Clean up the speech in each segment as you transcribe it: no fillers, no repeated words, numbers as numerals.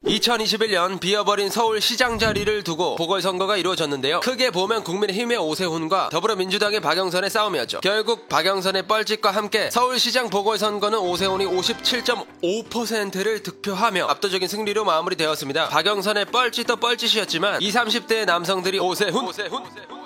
2021년 비어버린 서울시장 자리를 두고 보궐선거가 이루어졌는데요. 크게 보면 국민의힘의 오세훈과 더불어민주당의 박영선의 싸움이었죠. 결국 박영선의 뻘짓과 함께 서울시장 보궐선거는 오세훈이 57.5%를 득표하며 압도적인 승리로 마무리되었습니다. 박영선의 뻘짓도 뻘짓이었지만 20, 30대의 남성들이 오세훈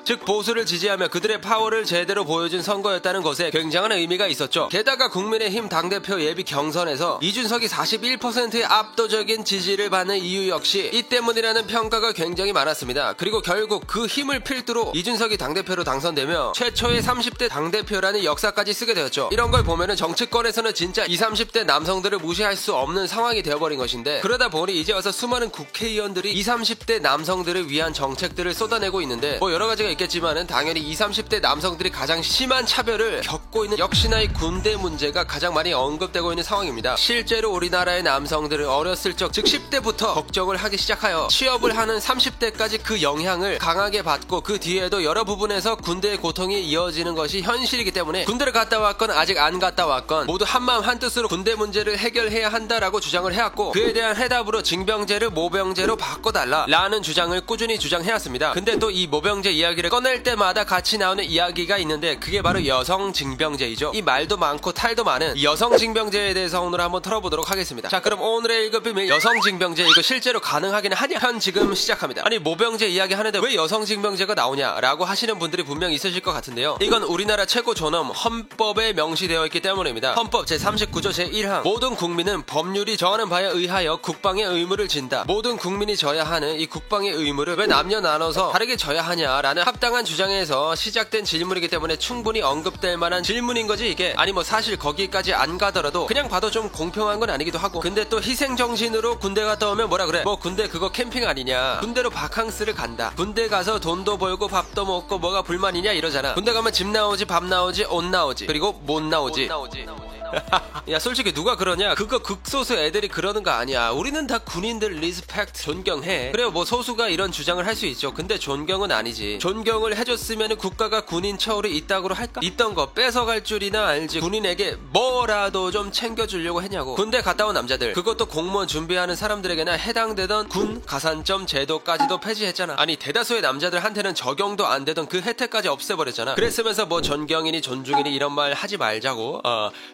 즉 보수를 지지하며 그들의 파워를 제대로 보여준 선거였다는 것에 굉장한 의미가 있었죠. 게다가 국민의힘 당대표 예비 경선에서 이준석이 41%의 압도적인 지지를 받는 이유 역시 이 때문이라는 평가가 굉장히 많았습니다. 그리고 결국 그 힘을 필두로 이준석이 당대표로 당선되며 최초의 30대 당대표라는 역사까지 쓰게 되었죠. 이런 걸 보면은 정치권에서는 진짜 20, 30대 남성들을 무시할 수 없는 상황이 되어버린 것인데, 그러다 보니 이제 와서 수많은 국회의원들이 20, 30대 남성들을 위한 정책들을 쏟아내고 있는데, 뭐 여러가지가 있겠지만은 당연히 20, 30대 남성들이 가장 심한 차별을 겪고 있는 역시나 이 군대 문제가 가장 많이 언급되고 있는 상황입니다. 실제로 우리나라의 남성들은 어렸을 적, 즉 10대부터 걱정을 하기 시작하여 취업을 하는 30대까지 그 영향을 강하게 받고, 그 뒤에도 여러 부분에서 군대의 고통이 이어지는 것이 현실이기 때문에 군대를 갔다 왔건 아직 안 갔다 왔건 모두 한마음 한뜻으로 군대 문제를 해결해야 한다라고 주장을 해왔고, 그에 대한 해답으로 징병제를 모병제로 바꿔달라 라는 주장을 꾸준히 주장해왔습니다. 근데 또 이 모병제 이야기를 꺼낼 때마다 같이 나오는 이야기가 있는데, 그게 바로 여성 징병제이죠. 이 말도 많고 탈도 많은 여성 징병제에 대해서 오늘 한번 털어보도록 하겠습니다. 자, 그럼 오늘의 1급 비밀, 여성 징병제 이거 실제로 가능하긴 하냐? 현 지금 시작합니다. 아니, 모병제 이야기 하는데 왜 여성 징병제가 나오냐 라고 하시는 분들이 분명 있으실 것 같은데요. 이건 우리나라 최고 존엄 헌법에 명시되어 있기 때문입니다. 헌법 제39조 제1항 모든 국민은 법률이 정하는 바에 의하여 국방의 의무를 진다. 모든 국민이 져야 하는 이 국방의 의무를 왜 남녀 나눠서 다르게 져야 하냐라는 합당한 주장에서 시작된 질문이기 때문에 충분히 언급될 만한 질문인 거지 이게. 아니 뭐 사실 거기까지 안 가더라도 그냥 봐도 좀 공평한 건 아니기도 하고, 근데 또 희생정신으로 군대 갔다 오면 뭐라 그래, 뭐 군대 그거 캠핑 아니냐, 군대로 바캉스를 간다, 군대 가서 돈도 벌고 밥도 먹고 뭐가 불만이냐 이러잖아. 군대 가면 집 나오지, 밥 나오지, 옷 나오지, 그리고 못 나오지. 야, 솔직히 누가 그러냐? 그거 극소수 애들이 그러는 거 아니야. 우리는 다 군인들 리스펙트, 존경해. 그래요, 뭐 소수가 이런 주장을 할 수 있죠. 근데 존경은 아니지. 존경을 해줬으면 국가가 군인 처우를 이따구로 할까? 있던 거 뺏어갈 줄이나 알지. 군인에게 뭐라도 좀 챙겨주려고 했냐고. 군대 갔다 온 남자들, 그것도 공무원 준비하는 사람들에게나 해당되던 군 가산점 제도까지도 폐지했잖아. 아니, 대다수의 남자들한테는 적용도 안 되던 그 혜택까지 없애버렸잖아. 그랬으면서 뭐 존경이니 존중이니 이런 말 하지 말자고.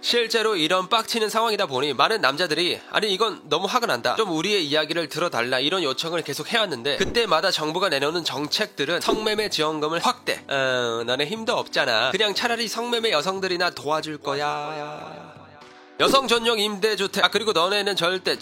실제로 이런 빡치는 상황이다 보니 많은 남자들이 아니 이건 너무 화가 난다, 좀 우리의 이야기를 들어달라, 이런 요청을 계속 해왔는데, 그때마다 정부가 내놓는 정책들은 성매매 지원금을 확대. 너네 힘도 없잖아, 그냥 차라리 성매매 여성들이나 도와줄 거야. 여성 전용 임대주택, 그리고 너네는 절대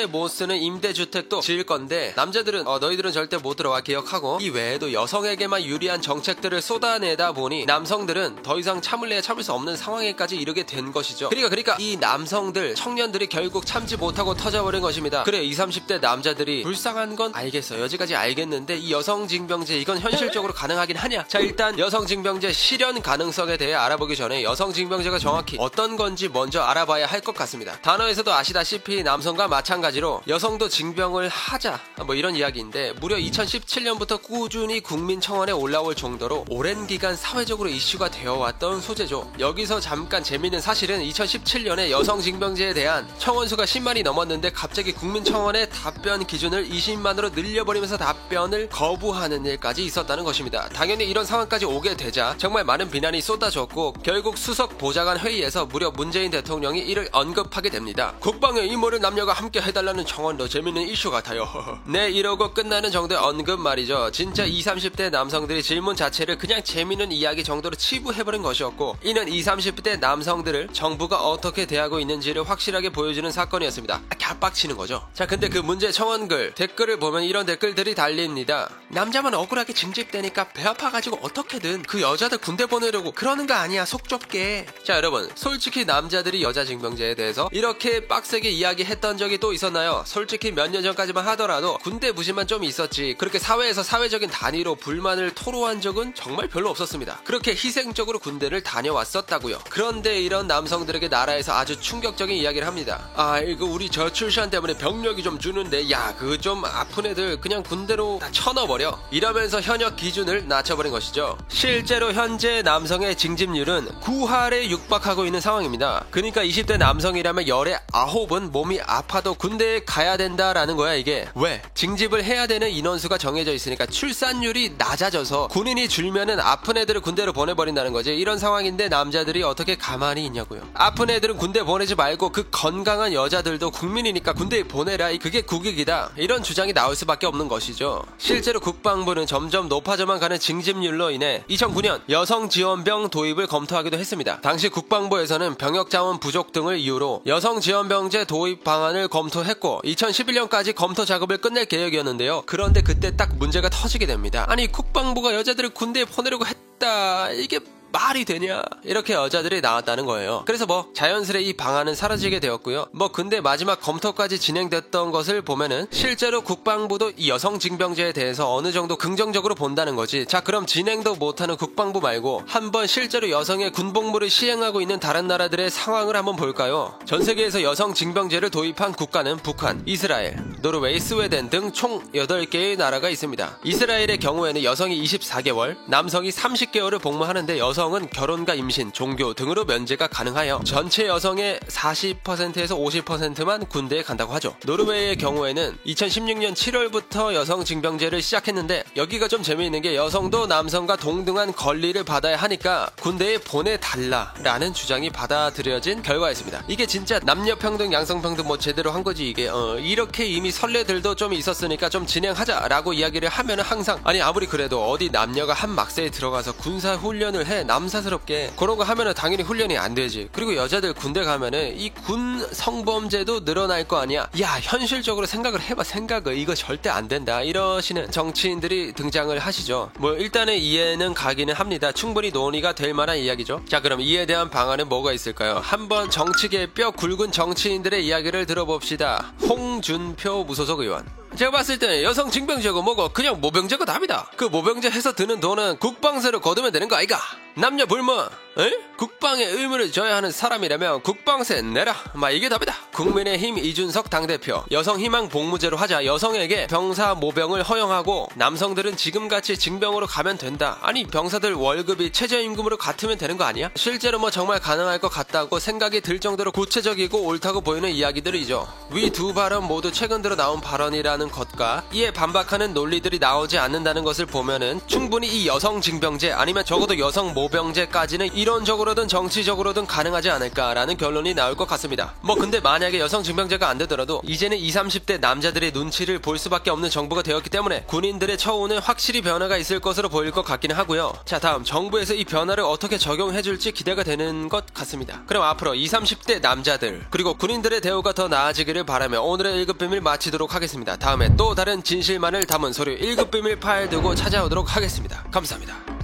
못 쓰는 임대주택도 지을 건데 남자들은 너희들은 절대 못 들어와 기억하고, 이 외에도 여성에게만 유리한 정책들을 쏟아내다 보니 남성들은 더 이상 참을래야 참을 수 없는 상황에까지 이르게 된 것이죠. 그러니까 이 남성들, 청년들이 결국 참지 못하고 터져버린 것입니다. 그래, 20, 30대 남자들이 불쌍한 건 알겠어, 여지까지 알겠는데 이 여성징병제 이건 현실적으로 가능하긴 하냐? 자, 일단 여성징병제 실현 가능성에 대해 알아보기 전에 여성징병제가 정확히 어떤 건지 먼저 알아봐야 할 것 같습니다. 단어에서도 아시다시피 남성과 마찬가지로 여성도 징병을 하자, 뭐 이런 이야기인데, 무려 2017년부터 꾸준히 국민청원에 올라올 정도로 오랜 기간 사회적으로 이슈가 되어왔던 소재죠. 여기서 잠깐 재미있는 사실은 2017년에 여성 징병제에 대한 청원수가 10만이 넘었는데 갑자기 국민청원의 답변 기준을 20만으로 늘려버리면서 답변을 거부하는 일까지 있었다는 것입니다. 당연히 이런 상황까지 오게 되자 정말 많은 비난이 쏟아졌고, 결국 수석 보좌관 회의에서 무려 문재인 대통령이 이를 언급하게 됩니다. 국방의 임무를 남녀가 함께 해달라는 청원도 재밌는 이슈 같아요. 네, 이러고 끝나는 정도의 언급 말이죠. 진짜 20, 30대 남성들이 질문 자체를 그냥 재밌는 이야기 정도로 치부해버린 것이었고, 이는 20, 30대 남성들을 정부가 어떻게 대하고 있는지를 확실하게 보여주는 사건이었습니다. 갸빡치는 거죠. 자, 근데 그 문제 청원글 댓글을 보면 이런 댓글들이 달립니다. 남자만 억울하게 징집되니까 배 아파가지고 어떻게든 그 여자들 군대 보내려고 그러는 거 아니야, 속 좁게. 자, 여러분, 솔직히 남자들이 여자 징병제에 대해서 이렇게 빡세게 이야기했던 적이 또 있었나요? 솔직히 몇 년 전까지만 하더라도 군대 무시만 좀 있었지, 그렇게 사회에서 사회적인 단위로 불만을 토로한 적은 정말 별로 없었습니다. 그렇게 희생적으로 군대를 다녀왔었다고요. 그런데 이런 남성들에게 나라에서 아주 충격적인 이야기를 합니다. 이거 우리 저출산 때문에 병력이 좀 주는데, 야, 그 좀 아픈 애들 그냥 군대로 다 쳐넣어버려, 이러면서 현역 기준을 낮춰버린 것이죠. 실제로 현재 남성의 징집률은 9할에 육박하고 있는 상황입니다. 그러니까 20대 남성이라면 열에 9은 몸이 아파도 남자도 군대에 가야 된다라는 거야. 이게 왜? 징집을 해야 되는 인원수가 정해져 있으니까 출산율이 낮아져서 군인이 줄면은 아픈 애들을 군대로 보내버린다는 거지. 이런 상황인데 남자들이 어떻게 가만히 있냐고요. 아픈 애들은 군대 보내지 말고 그 건강한 여자들도 국민이니까 군대에 보내라. 그게 국익이다. 이런 주장이 나올 수밖에 없는 것이죠. 실제로 국방부는 점점 높아져만 가는 징집률로 인해 2009년 여성 지원병 도입을 검토하기도 했습니다. 당시 국방부에서는 병역 자원 부족 등을 이유로 여성 지원병제 도입 방안을 검토했고 2011년까지 검토 작업을 끝낼 계획이었는데요. 그런데 그때 딱 문제가 터지게 됩니다. 아니 국방부가 여자들을 군대에 보내려고 했다. 이게 말이 되냐? 이렇게 여자들이 나왔다는 거예요. 그래서 자연스레 이 방안은 사라지게 되었고요. 근데 마지막 검토까지 진행됐던 것을 보면은 실제로 국방부도 이 여성 징병제에 대해서 어느 정도 긍정적으로 본다는 거지. 자, 그럼 진행도 못하는 국방부 말고 한번 실제로 여성의 군복무를 시행하고 있는 다른 나라들의 상황을 한번 볼까요? 전 세계에서 여성 징병제를 도입한 국가는 북한, 이스라엘, 노르웨이, 스웨덴 등 총 8개의 나라가 있습니다. 이스라엘의 경우에는 여성이 24개월, 남성이 30개월을 복무하는데 여성은 결혼과 임신, 종교 등으로 면제가 가능하여 전체 여성의 40%에서 50%만 군대에 간다고 하죠. 노르웨이의 경우에는 2016년 7월부터 여성 징병제를 시작했는데 여기가 좀 재미있는 게 여성도 남성과 동등한 권리를 받아야 하니까 군대에 보내달라라는 주장이 받아들여진 결과였습니다. 이게 진짜 남녀평등, 양성평등 제대로 한 거지 이게. 이렇게 이미 선례들도 좀 있었으니까 좀 진행하자라고 이야기를 하면은 항상 아무리 그래도 어디 남녀가 한 막세에 들어가서 군사 훈련을 해 남사스럽게 그런 거 하면은 당연히 훈련이 안 되지. 그리고 여자들 군대 가면은 이 군 성범죄도 늘어날 거 아니야. 야, 현실적으로 생각을 해봐. 이거 절대 안 된다 이러시는 정치인들이 등장을 하시죠. 일단은 이해는 가기는 합니다. 충분히 논의가 될 만한 이야기죠. 자, 그럼 이에 대한 방안은 뭐가 있을까요? 한번 정치계의 뼈 굵은 정치인들의 이야기를 들어봅시다. 홍준표 무소속 의원. 제가 봤을 때는 여성 징병제고 그냥 모병제가 답이다. 그 모병제 해서 드는 돈은 국방세로 거두면 되는 거 아이가? 남녀 불문 국방의 의무를 져야 하는 사람이라면 국방세 내라. 이게 답이다. 국민의힘 이준석 당대표. 여성 희망 복무제로 하자. 여성에게 병사 모병을 허용하고 남성들은 지금같이 징병으로 가면 된다. 아니 병사들 월급이 최저임금으로 같으면 되는 거 아니야? 실제로 정말 가능할 것 같다고 생각이 들 정도로 구체적이고 옳다고 보이는 이야기들이죠. 위 두 발언 모두 최근 들어 나온 발언이라는 것과 이에 반박하는 논리들이 나오지 않는다는 것을 보면은 충분히 이 여성 징병제 아니면 적어도 여성 모병제까지는 이론적으로든 정치적으로든 가능하지 않을까라는 결론이 나올 것 같습니다. 근데 만약에 여성 징병제가 안 되더라도 이제는 20, 30대 남자들의 눈치를 볼 수밖에 없는 정부가 되었기 때문에 군인들의 처우는 확실히 변화가 있을 것으로 보일 것 같기는 하고요. 자, 다음 정부에서 이 변화를 어떻게 적용해줄지 기대가 되는 것 같습니다. 그럼 앞으로 20, 30대 남자들 그리고 군인들의 대우가 더 나아지기를 바라며 오늘의 1급 비밀 마치도록 하겠습니다. 다음에 또 다른 진실만을 담은 서류 1급 비밀 파일 두고 찾아오도록 하겠습니다. 감사합니다.